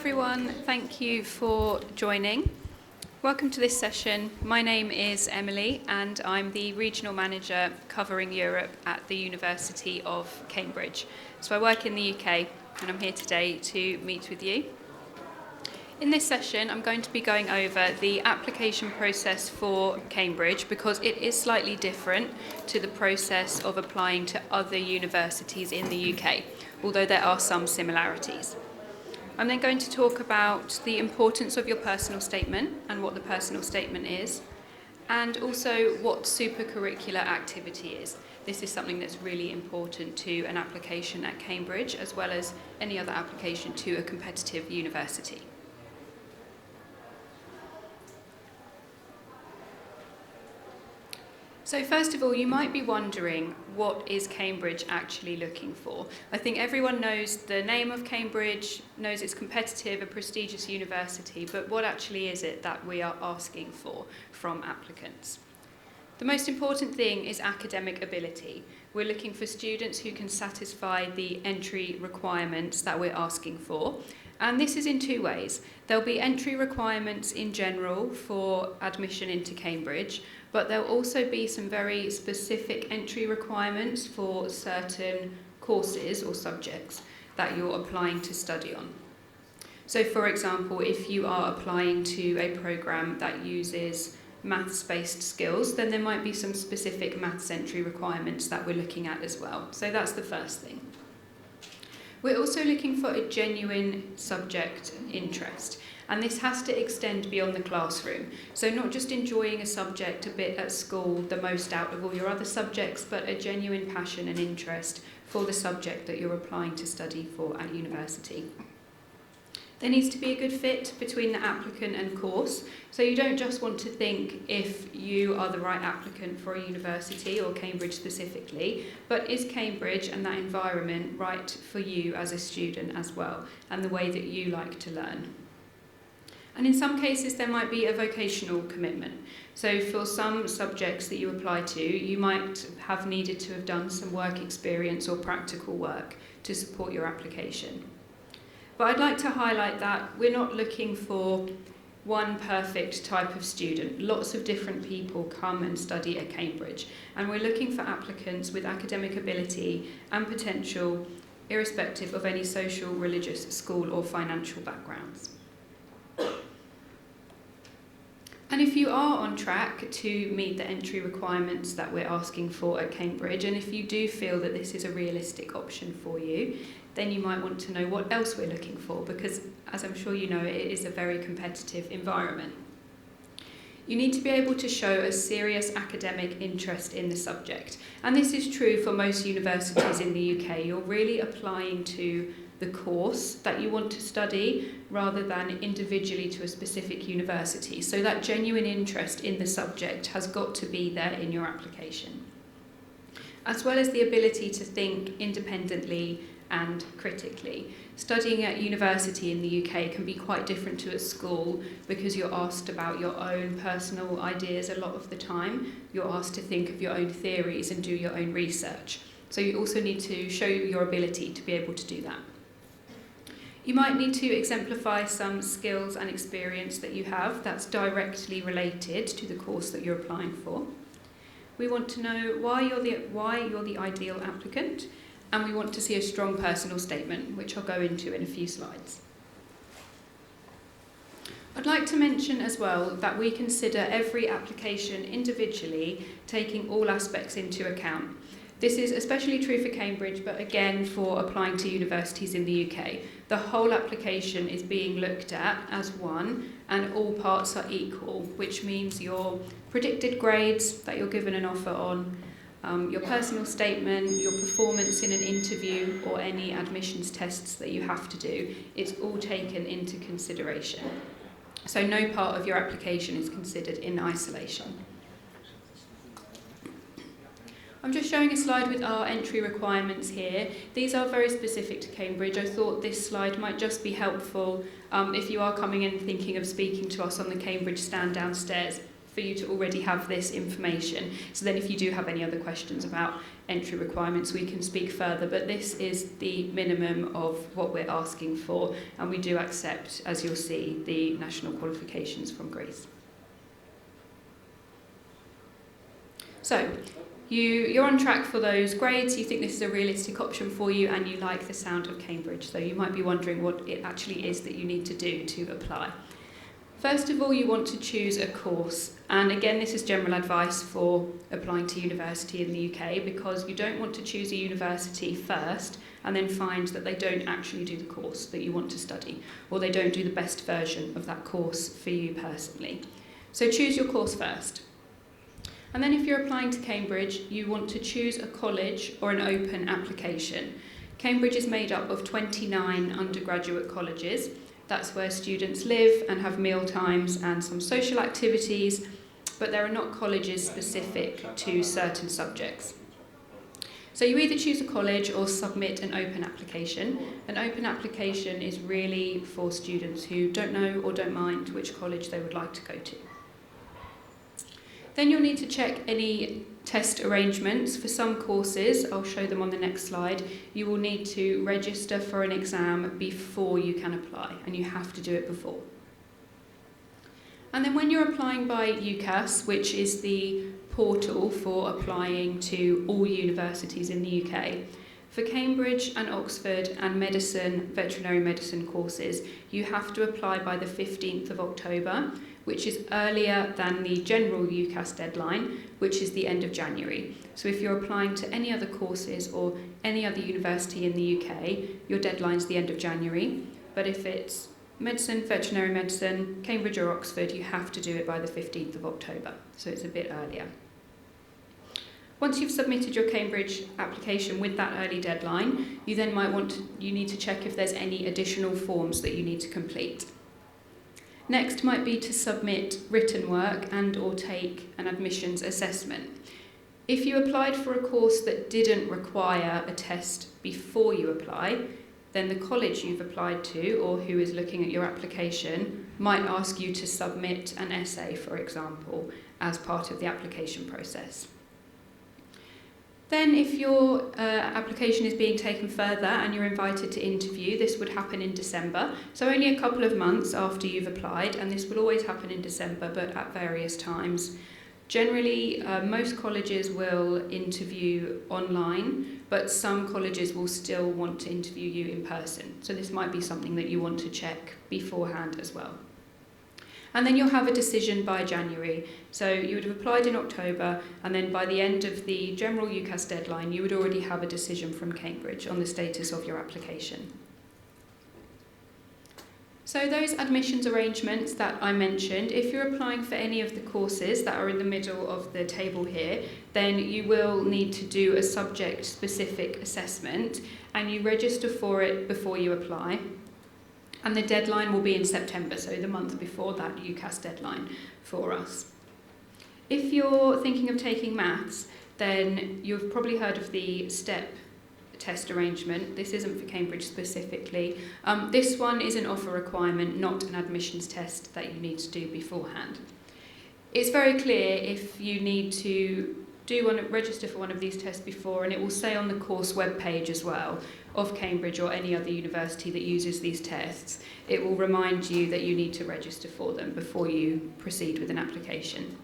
everyone, thank you for joining. Welcome to this session. My name is Emily and I'm the Regional Manager covering Europe at the University of Cambridge. So I work in the UK and I'm here today to meet with you. In this session, I'm going to be going over the application process for Cambridge because it is slightly different to the process of applying to other universities in the UK, although there are some similarities. I'm then going to talk about the importance of your personal statement and what the personal statement is, and also what super-curricular activity is. This is something that's really important to an application at Cambridge, as well as any other application to a competitive university. So first of all, you might be wondering, what is Cambridge actually looking for? I think everyone knows the name of Cambridge, knows it's competitive, a prestigious university, but what actually is it that we are asking for from applicants? The most important thing is academic ability. We're looking for students who can satisfy the entry requirements that we're asking for. And this is in two ways. There'll be entry requirements in general for admission into Cambridge, but there'll also be some very specific entry requirements for certain courses or subjects that you're applying to study on. So for example, if you are applying to a programme that uses maths-based skills, then there might be some specific maths entry requirements that we're looking at as well. So that's the first thing. We're also looking for a genuine subject interest, and this has to extend beyond the classroom. So not just enjoying a subject a bit at school, the most out of all your other subjects, but a genuine passion and interest for the subject that you're applying to study for at university. There needs to be a good fit between the applicant and course. So you don't just want to think if you are the right applicant for a university or Cambridge specifically, but is Cambridge and that environment right for you as a student as well, and the way that you like to learn. And in some cases, there might be a vocational commitment. So for some subjects that you apply to, you might have needed to have done some work experience or practical work to support your application. But I'd like to highlight that we're not looking for one perfect type of student. Lots of different people come and study at Cambridge, and we're looking for applicants with academic ability and potential, irrespective of any social, religious, school or financial backgrounds. And if you are on track to meet the entry requirements that we're asking for at Cambridge, and if you do feel that this is a realistic option for you, then you might want to know what else we're looking for, because as I'm sure you know, it is a very competitive environment. You need to be able to show a serious academic interest in the subject. And this is true for most universities in the UK. You're really applying to the course that you want to study rather than individually to a specific university. So that genuine interest in the subject has got to be there in your application, as well as the ability to think independently and critically. Studying at university in the UK can be quite different to at school because you're asked about your own personal ideas a lot of the time. You're asked to think of your own theories and do your own research. So you also need to show your ability to be able to do that. You might need to exemplify some skills and experience that you have that's directly related to the course that you're applying for. We want to know why you're the ideal applicant, and we want to see a strong personal statement, which I'll go into in a few slides. I'd like to mention as well that we consider every application individually, taking all aspects into account. This is especially true for Cambridge, but again for applying to universities in the UK. The whole application is being looked at as one, and all parts are equal, which means your predicted grades that you're given an offer on, your personal statement, your performance in an interview or any admissions tests that you have to do, it's all taken into consideration. So no part of your application is considered in isolation. I'm just showing a slide with our entry requirements here. These are very specific to Cambridge. I thought this slide might just be helpful if you are coming in thinking of speaking to us on the Cambridge stand downstairs. for you to already have this information. So then if you do have any other questions about entry requirements, we can speak further, but this is the minimum of what we're asking for, and we do accept, as you'll see, the national qualifications from Greece. So, you're on track for those grades, you think this is a realistic option for you, and you like the sound of Cambridge, so you might be wondering what it actually is that you need to do to apply. First of all, you want to choose a course, and again this is general advice for applying to university in the UK, because you don't want to choose a university first and then find that they don't actually do the course that you want to study, or they don't do the best version of that course for you personally. So choose your course first. And then if you're applying to Cambridge, you want to choose a college or an open application. Cambridge is made up of 29 undergraduate colleges. That's where students live and have meal times and some social activities, but there are not colleges specific to certain subjects. So you either choose a college or submit an open application. An open application is really for students who don't know or don't mind which college they would like to go to. Then you'll need to check any test arrangements. For some courses, I'll show them on the next slide, you will need to register for an exam before you can apply, and you have to do it before. And then when you're applying by UCAS, which is the portal for applying to all universities in the UK, for Cambridge and Oxford and medicine, veterinary medicine courses, you have to apply by the 15th of October, which is earlier than the general UCAS deadline, which is the end of January. So if you're applying to any other courses or any other university in the UK, your deadline's the end of January. But if it's medicine, veterinary medicine, Cambridge or Oxford, you have to do it by the 15th of October. So it's a bit earlier. Once you've submitted your Cambridge application with that early deadline, you then you need to check if there's any additional forms that you need to complete. Next might be to submit written work and or take an admissions assessment. If you applied for a course that didn't require a test before you apply, then the college you've applied to or who is looking at your application might ask you to submit an essay, for example, as part of the application process. Then if your application is being taken further and you're invited to interview, this would happen in December, so only a couple of months after you've applied, and this will always happen in December but at various times. Generally, most colleges will interview online, but some colleges will still want to interview you in person, so this might be something that you want to check beforehand as well. And then you'll have a decision by January. So you would have applied in October, and then by the end of the general UCAS deadline, you would already have a decision from Cambridge on the status of your application. So those admissions arrangements that I mentioned, if you're applying for any of the courses that are in the middle of the table here, then you will need to do a subject-specific assessment, and you register for it before you apply. And the deadline will be in September, so the month before that UCAS deadline for us. If you're thinking of taking maths, then you've probably heard of the STEP test arrangement. This isn't for Cambridge specifically. This one is an offer requirement, not an admissions test that you need to do beforehand. It's very clear if you need to register for one of these tests before, and it will say on the course webpage as well of Cambridge or any other university that uses these tests. It will remind you that you need to register for them before you proceed with an application.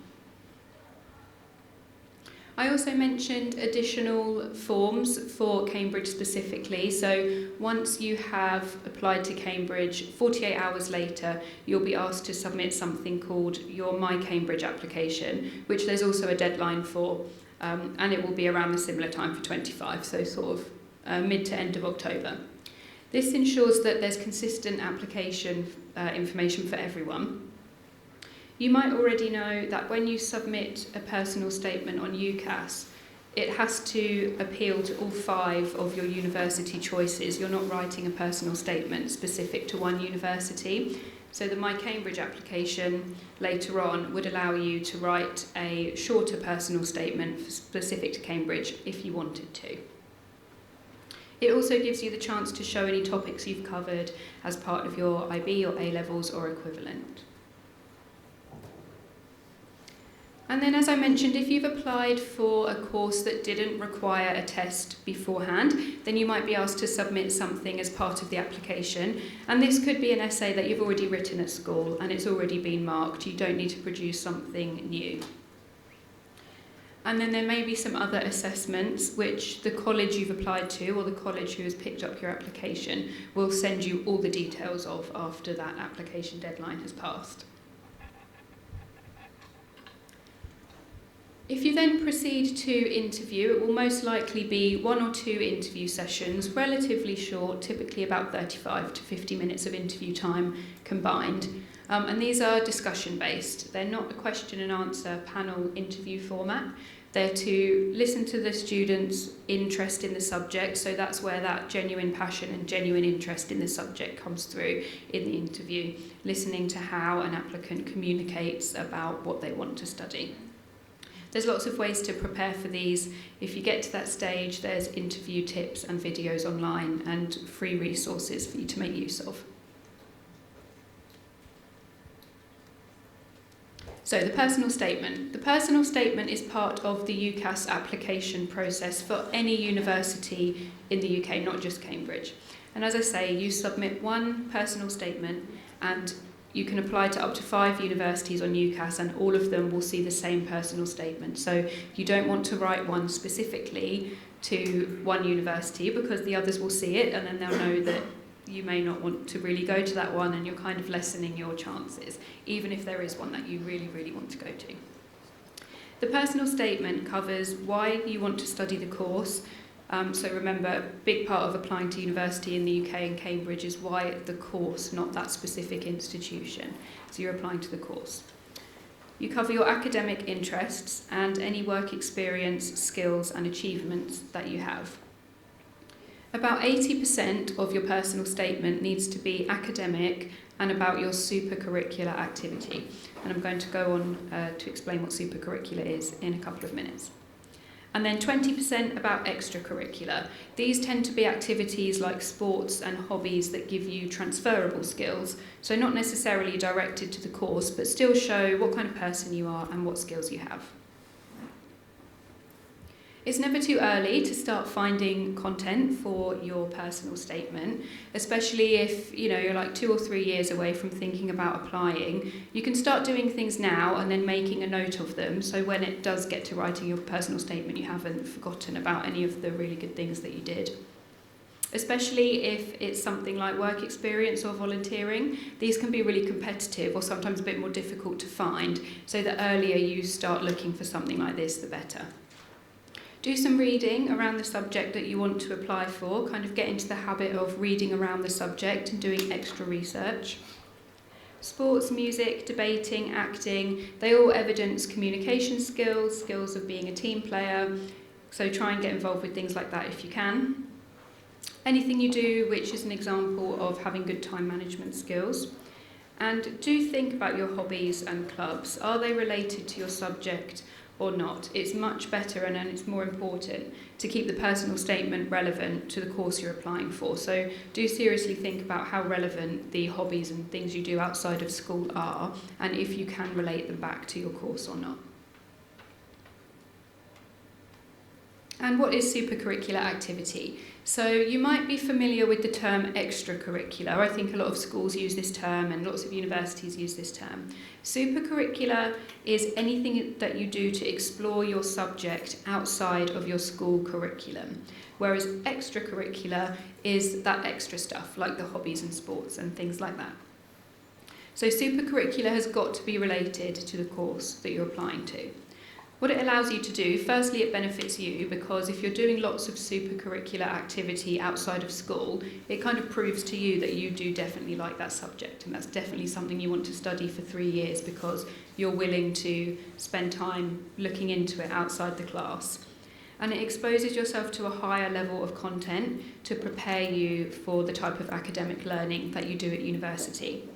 I also mentioned additional forms for Cambridge specifically. So once you have applied to Cambridge, 48 hours later, you'll be asked to submit something called your My Cambridge application, which there's also a deadline for, and it will be around the similar time for 25, so sort of mid to end of October. This ensures that there's consistent application information for everyone. You might already know that when you submit a personal statement on UCAS, it has to appeal to all 5 of your university choices. You're not writing a personal statement specific to one university. So the My Cambridge application later on would allow you to write a shorter personal statement specific to Cambridge if you wanted to. It also gives you the chance to show any topics you've covered as part of your IB or A-levels or equivalent. And then, as I mentioned, if you've applied for a course that didn't require a test beforehand, then you might be asked to submit something as part of the application. And this could be an essay that you've already written at school and it's already been marked. You don't need to produce something new. And then there may be some other assessments which the college you've applied to or the college who has picked up your application will send you all the details of after that application deadline has passed. If you then proceed to interview, it will most likely be 1 or 2 interview sessions, relatively short, typically about 35 to 50 minutes of interview time combined. And these are discussion based. They're not a question and answer panel interview format. They're to listen to the students' interest in the subject, so that's where that genuine passion and genuine interest in the subject comes through in the interview, listening to how an applicant communicates about what they want to study. There's lots of ways to prepare for these. If you get to that stage, there's interview tips and videos online and free resources for you to make use of. So the personal statement. The personal statement is part of the UCAS application process for any university in the UK, not just Cambridge. And as I say, you submit one personal statement and you can apply to up to 5 universities on UCAS and all of them will see the same personal statement. So you don't want to write one specifically to one university because the others will see it and then they'll know that you may not want to really go to that one and you're kind of lessening your chances, even if there is one that you really, really want to go to. The personal statement covers why you want to study the course. So remember, a big part of applying to university in the UK and Cambridge is why the course, not that specific institution. So you're applying to the course. You cover your academic interests and any work experience, skills and achievements that you have. About 80% of your personal statement needs to be academic and about your super-curricular activity. And I'm going to go on to explain what super-curricular is in a couple of minutes. And then 20% about extracurricular. These tend to be activities like sports and hobbies that give you transferable skills, so not necessarily directed to the course, but still show what kind of person you are and what skills you have. It's never too early to start finding content for your personal statement, especially if you're like 2 or 3 years away from thinking about applying. You can start doing things now and then making a note of them, so when it does get to writing your personal statement, you haven't forgotten about any of the really good things that you did. Especially if it's something like work experience or volunteering, these can be really competitive or sometimes a bit more difficult to find, so the earlier you start looking for something like this, the better. Do some reading around the subject that you want to apply for, kind of get into the habit of reading around the subject and doing extra research. Sports, music, debating, acting, they all evidence communication skills, skills of being a team player, so try and get involved with things like that if you can. Anything you do which is an example of having good time management skills. And do think about your hobbies and clubs. Are they related to your subject or not? It's much better and it's more important to keep the personal statement relevant to the course you're applying for. So do seriously think about how relevant the hobbies and things you do outside of school are and if you can relate them back to your course or not. And what is super-curricular activity? So you might be familiar with the term extracurricular. I think a lot of schools use this term and lots of universities use this term. Super-curricular is anything that you do to explore your subject outside of your school curriculum, whereas extracurricular is that extra stuff like the hobbies and sports and things like that. So super-curricular has got to be related to the course that you're applying to. What it allows you to do, firstly, it benefits you because if you're doing lots of super-curricular activity outside of school, it kind of proves to you that you do definitely like that subject and that's definitely something you want to study for 3 years because you're willing to spend time looking into it outside the class. And it exposes yourself to a higher level of content to prepare you for the type of academic learning that you do at university.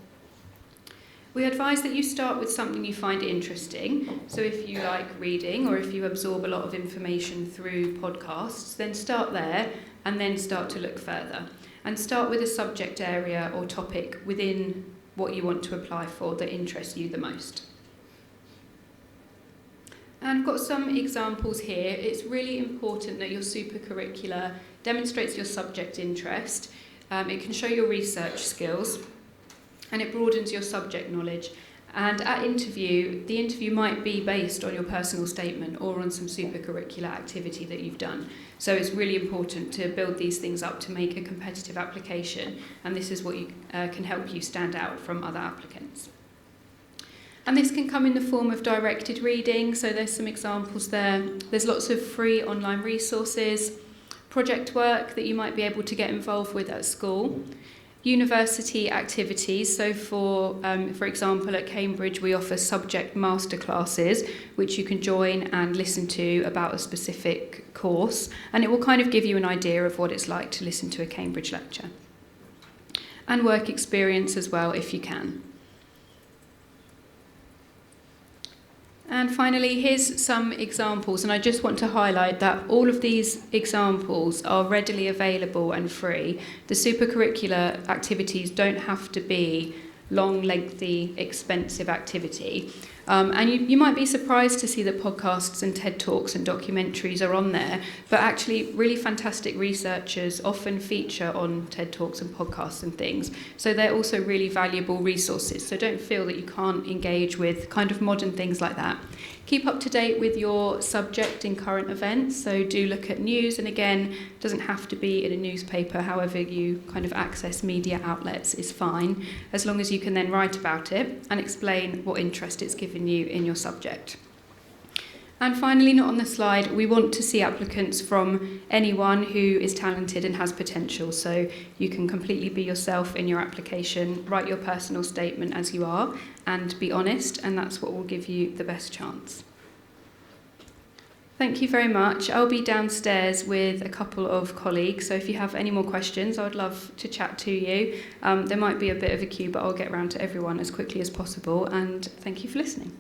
We advise that you start with something you find interesting. So if you like reading or if you absorb a lot of information through podcasts, then start there and then start to look further. And start with a subject area or topic within what you want to apply for that interests you the most. And I've got some examples here. It's really important that your super-curricular demonstrates your subject interest. It can show your research skills, and it broadens your subject knowledge. And at interview, the interview might be based on your personal statement or on some super-curricular activity that you've done. So it's really important to build these things up to make a competitive application, and this is what can help you stand out from other applicants. And this can come in the form of directed reading, so there's some examples there. There's lots of free online resources, project work that you might be able to get involved with at school, university activities. So for example, at Cambridge, we offer subject masterclasses, which you can join and listen to about a specific course, and it will kind of give you an idea of what it's like to listen to a Cambridge lecture. And work experience as well, if you can. And finally, here's some examples, and I just want to highlight that all of these examples are readily available and free. The super-curricular activities don't have to be long, lengthy, expensive activity. And you might be surprised to see that podcasts and TED Talks and documentaries are on there, but actually really fantastic researchers often feature on TED Talks and podcasts and things. So they're also really valuable resources. So don't feel that you can't engage with kind of modern things like that. Keep up to date with your subject in current events, so do look at news, and again, it doesn't have to be in a newspaper, however you kind of access media outlets is fine, as long as you can then write about it and explain what interest it's given you in your subject. And finally, not on the slide, we want to see applicants from anyone who is talented and has potential, so you can completely be yourself in your application, write your personal statement as you are, and be honest, and that's what will give you the best chance. Thank you very much. I'll be downstairs with a couple of colleagues, so if you have any more questions, I would love to chat to you. There might be a bit of a queue, but I'll get around to everyone as quickly as possible, and thank you for listening.